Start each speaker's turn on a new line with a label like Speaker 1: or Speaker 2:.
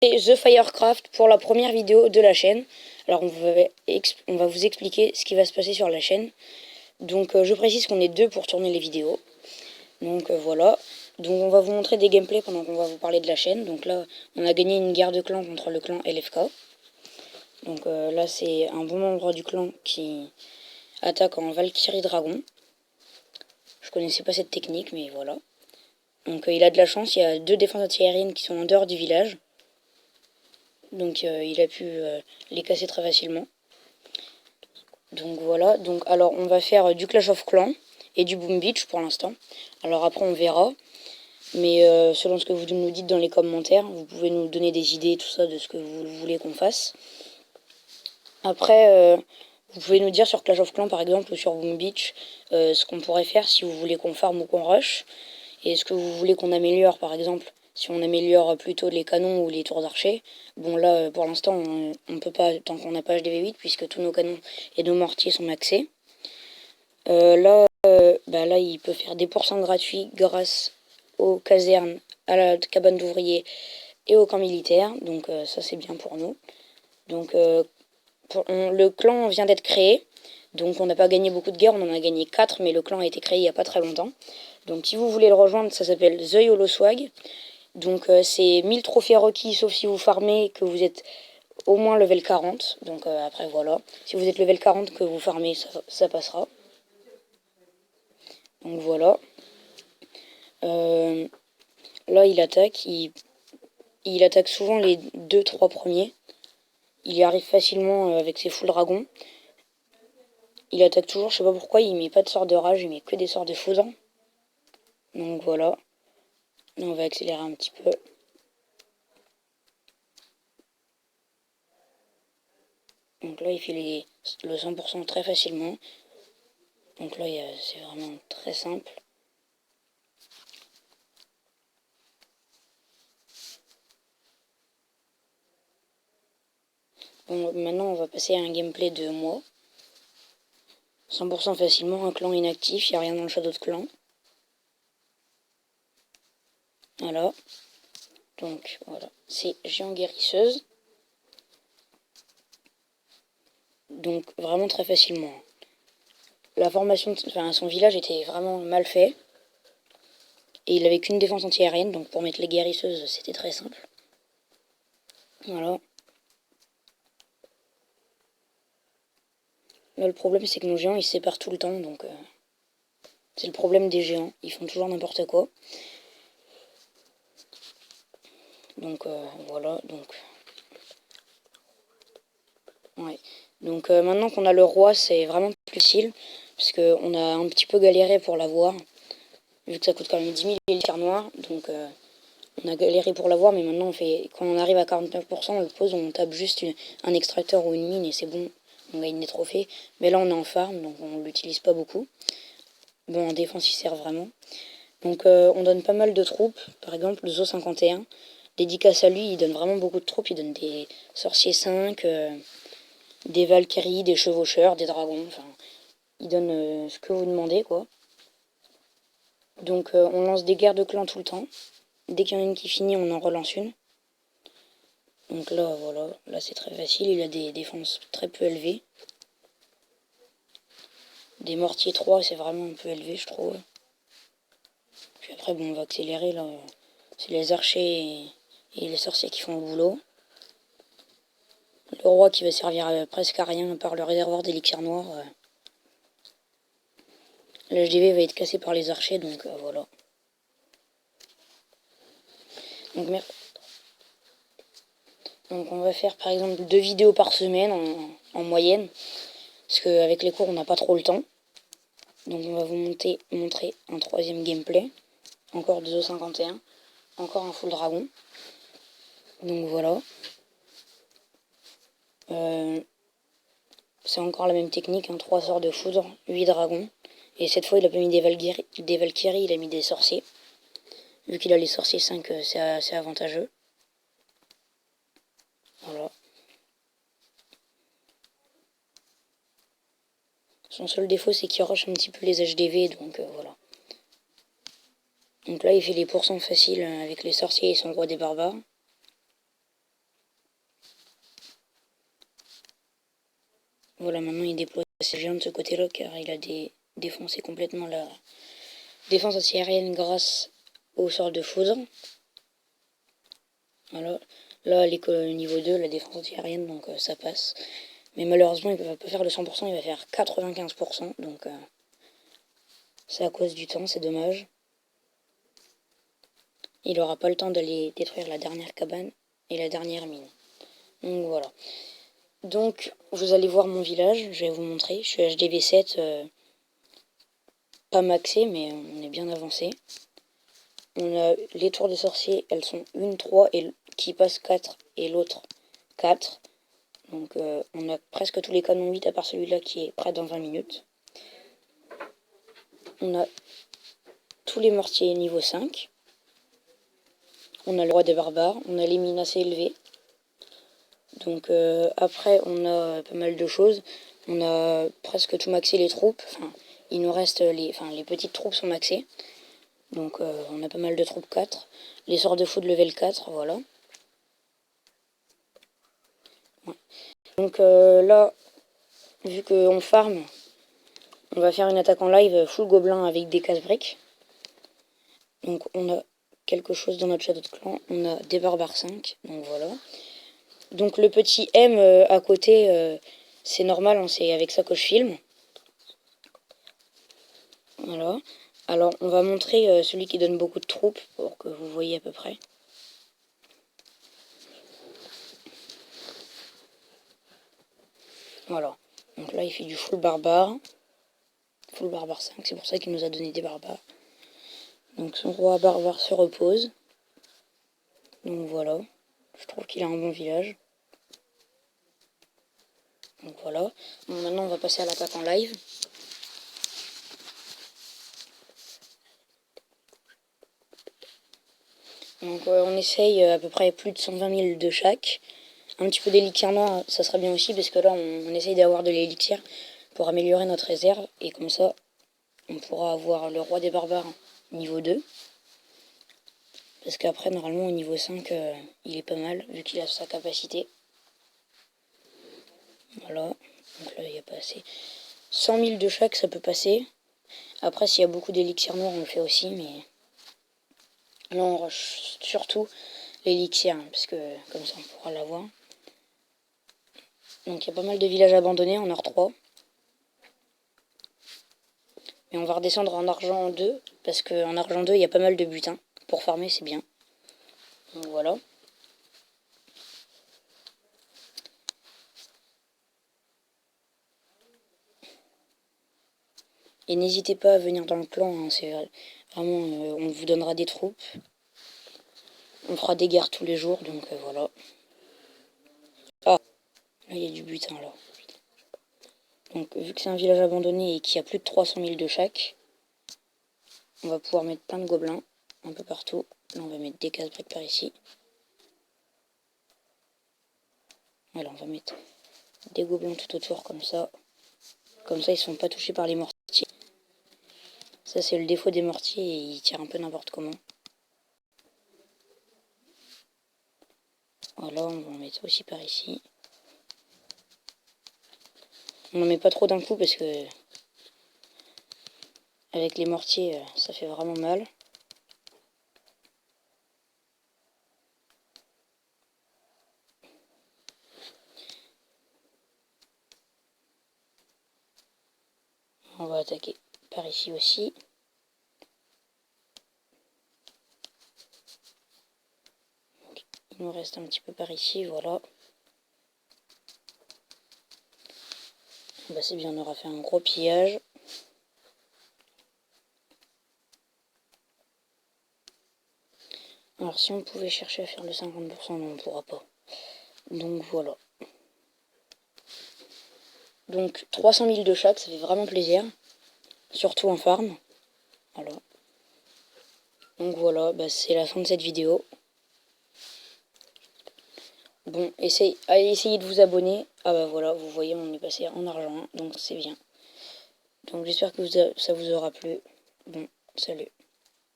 Speaker 1: The Firecraft pour la première vidéo de la chaîne. Alors on va vous expliquer ce qui va se passer sur la chaîne. Donc je précise qu'on est deux pour tourner les vidéos. Donc voilà. Donc on va vous montrer des gameplays pendant qu'on va vous parler de la chaîne. Donc là on a gagné une guerre de clans contre le clan LFK. Donc là c'est un bon membre du clan qui attaque en Valkyrie Dragon. Je connaissais pas cette technique mais voilà. Donc il a de la chance, il y a deux défenses antiaériennes qui sont en dehors du village. Donc il a pu les casser très facilement. Donc voilà, donc alors on va faire du Clash of Clans et du Boom Beach pour l'instant. Alors après on verra. Mais selon ce que vous nous dites dans les commentaires, vous pouvez nous donner des idées, tout ça, de ce que vous voulez qu'on fasse. Après, vous pouvez nous dire sur Clash of Clans par exemple ou sur Boom Beach ce qu'on pourrait faire si vous voulez qu'on farm ou qu'on rush. Et ce que vous voulez qu'on améliore par exemple. Si on améliore plutôt les canons ou les tours d'archer, bon là pour l'instant on peut pas tant qu'on n'a pas HDV8 puisque tous nos canons et nos mortiers sont maxés. Là il peut faire des pourcents gratuits grâce aux casernes, à la cabane d'ouvriers et au camp militaire. Donc ça c'est bien pour nous. Donc le clan vient d'être créé. Donc on n'a pas gagné beaucoup de guerres, on en a gagné 4, mais le clan a été créé il n'y a pas très longtemps. Donc si vous voulez le rejoindre, ça s'appelle The YOLO Swag. Donc c'est 1000 trophées requis, sauf si vous farmez que vous êtes au moins level 40. Donc après voilà, si vous êtes level 40 que vous farmez, ça passera. Donc voilà. Là il attaque, il attaque souvent les 2-3 premiers. Il y arrive facilement avec ses full dragons. Il attaque toujours, je sais pas pourquoi, il met pas de sort de rage, il met que des sorts de foudre. Donc voilà. Là on va accélérer un petit peu. Donc là il fait le 100% très facilement. Donc là c'est vraiment très simple. Bon, maintenant on va passer à un gameplay de moi. 100% facilement, un clan inactif, il n'y a rien dans le shadow de clan. Voilà. Donc voilà, c'est géant guérisseuse. Donc vraiment très facilement. La formation, enfin son village était vraiment mal fait. Et il avait qu'une défense anti-aérienne, donc pour mettre les guérisseuses, c'était très simple. Voilà. Là, le problème, c'est que nos géants, ils se séparent tout le temps, donc c'est le problème des géants. Ils font toujours n'importe quoi. Donc voilà, donc... Ouais. Donc maintenant qu'on a le roi, c'est vraiment plus facile, parce qu'on a un petit peu galéré pour l'avoir, vu que ça coûte quand même 10 000 élixirs noirs, donc on a galéré pour l'avoir, mais maintenant quand on arrive à 49%, on le pose, on tape juste un extracteur ou une mine et c'est bon, on gagne des trophées. Mais là on est en farm, donc on l'utilise pas beaucoup. Bon, en défense il sert vraiment. Donc on donne pas mal de troupes, par exemple le Zo 51, dédicace à lui, il donne vraiment beaucoup de troupes, il donne des sorciers 5, des valkyries, des chevaucheurs, des dragons, enfin il donne ce que vous demandez quoi. Donc on lance des guerres de clans tout le temps. Dès qu'il y en a une qui finit, on en relance une. Donc là, voilà, là c'est très facile, il a des défenses très peu élevées. Des mortiers 3, c'est vraiment un peu élevé, je trouve. Puis après, bon, on va accélérer, là. C'est les archers et les sorciers qui font le boulot. Le roi qui va servir presque à rien, par le réservoir d'élixir noir. L'HDV va être cassé par les archers, donc voilà. Donc on va faire par exemple 2 vidéos par semaine en moyenne. Parce qu'avec les cours, on n'a pas trop le temps. Donc on va vous montrer un troisième gameplay. Encore 251. Encore un full dragon. Donc voilà. C'est encore la même technique. 3 sorts de foudre, 8 dragons. Et cette fois, il a pas mis des Valkyries, il a mis des sorciers. Vu qu'il a les sorciers 5, c'est assez avantageux. Voilà. Son seul défaut, c'est qu'il rush un petit peu les HDV, donc voilà. Donc là, il fait les pourcents faciles avec les sorciers et son roi des barbares. Voilà, maintenant il déploie ses géants de ce côté-là car il a défoncé complètement la défense antiaérienne grâce au sort de foudre. Voilà. Là, niveau 2, la défense antiaérienne, donc ça passe. Mais malheureusement, il ne va pas faire le 100%, il va faire 95%. Donc c'est à cause du temps, c'est dommage. Il n'aura pas le temps d'aller détruire la dernière cabane et la dernière mine. Donc voilà. Donc vous allez voir mon village, je vais vous montrer. Je suis HDV7, pas maxé, mais on est bien avancé. On a les tours des sorciers, elles sont une 3 et qui passe 4 et l'autre 4. Donc on a presque tous les canons 8 à part celui-là qui est prêt dans 20 minutes. On a tous les mortiers niveau 5. On a le roi des barbares, on a les mines assez élevées. Donc après on a pas mal de choses. On a presque tout maxé les troupes. Enfin, il nous reste les petites troupes sont maxées. Donc on a pas mal de troupes 4. Les sorts de fou de level 4, voilà. Ouais. Donc là, vu qu'on farm, on va faire une attaque en live full gobelin avec des casse-briques. Donc on a quelque chose dans notre château de clan. On a des barbares 5, donc voilà. Donc le petit M à côté, c'est normal, hein, c'est avec ça que je filme. Voilà. Alors on va montrer celui qui donne beaucoup de troupes pour que vous voyez à peu près. Voilà. Donc là il fait du full barbare. Full barbare 5, c'est pour ça qu'il nous a donné des barbares. Donc son roi barbare se repose. Donc voilà. Je trouve qu'il a un bon village. Donc voilà. Bon, maintenant on va passer à l'attaque en live. Donc on essaye à peu près plus de 120 000 de chaque. Un petit peu d'élixir noir, ça sera bien aussi, parce que là on essaye d'avoir de l'élixir pour améliorer notre réserve. Et comme ça, on pourra avoir le roi des barbares niveau 2. Parce qu'après, normalement, au niveau 5, il est pas mal, vu qu'il a sa capacité. Voilà. Donc là, il n'y a pas assez. 100 000 de chaque, ça peut passer. Après, s'il y a beaucoup d'élixir noir, on le fait aussi, mais... Là, on rush surtout l'élixir, hein, parce que comme ça, on pourra l'avoir. Donc, il y a pas mal de villages abandonnés en R3. Mais on va redescendre en argent 2, parce qu'en argent 2, il y a pas mal de butins. Pour farmer, c'est bien. Donc, voilà. Et n'hésitez pas à venir dans le clan, hein, c'est vraiment, on vous donnera des troupes. On fera des guerres tous les jours, donc voilà. Ah, là il y a du butin là. Donc vu que c'est un village abandonné et qu'il y a plus de 300 000 de chaque, on va pouvoir mettre plein de gobelins un peu partout. Là on va mettre des casse-briques par ici. Voilà, on va mettre des gobelins tout autour comme ça. Comme ça ils sont pas touchés par les mortiers. Ça c'est le défaut des mortiers et ils tirent un peu n'importe comment. Voilà, on va en mettre aussi par ici. On n'en met pas trop d'un coup parce que avec les mortiers ça fait vraiment mal. On va attaquer par ici aussi. Donc, il nous reste un petit peu par ici, voilà. Bah c'est bien, on aura fait un gros pillage. Alors si on pouvait chercher à faire le 50%, non, on ne pourra pas. Donc voilà. Donc 300 000 de chaque, ça fait vraiment plaisir. Surtout en farm. Voilà. Donc voilà, bah c'est la fin de cette vidéo. Bon, allez essayer de vous abonner. Ah bah voilà, vous voyez, on est passé en argent, donc c'est bien. Donc j'espère que ça vous aura plu. Bon, salut.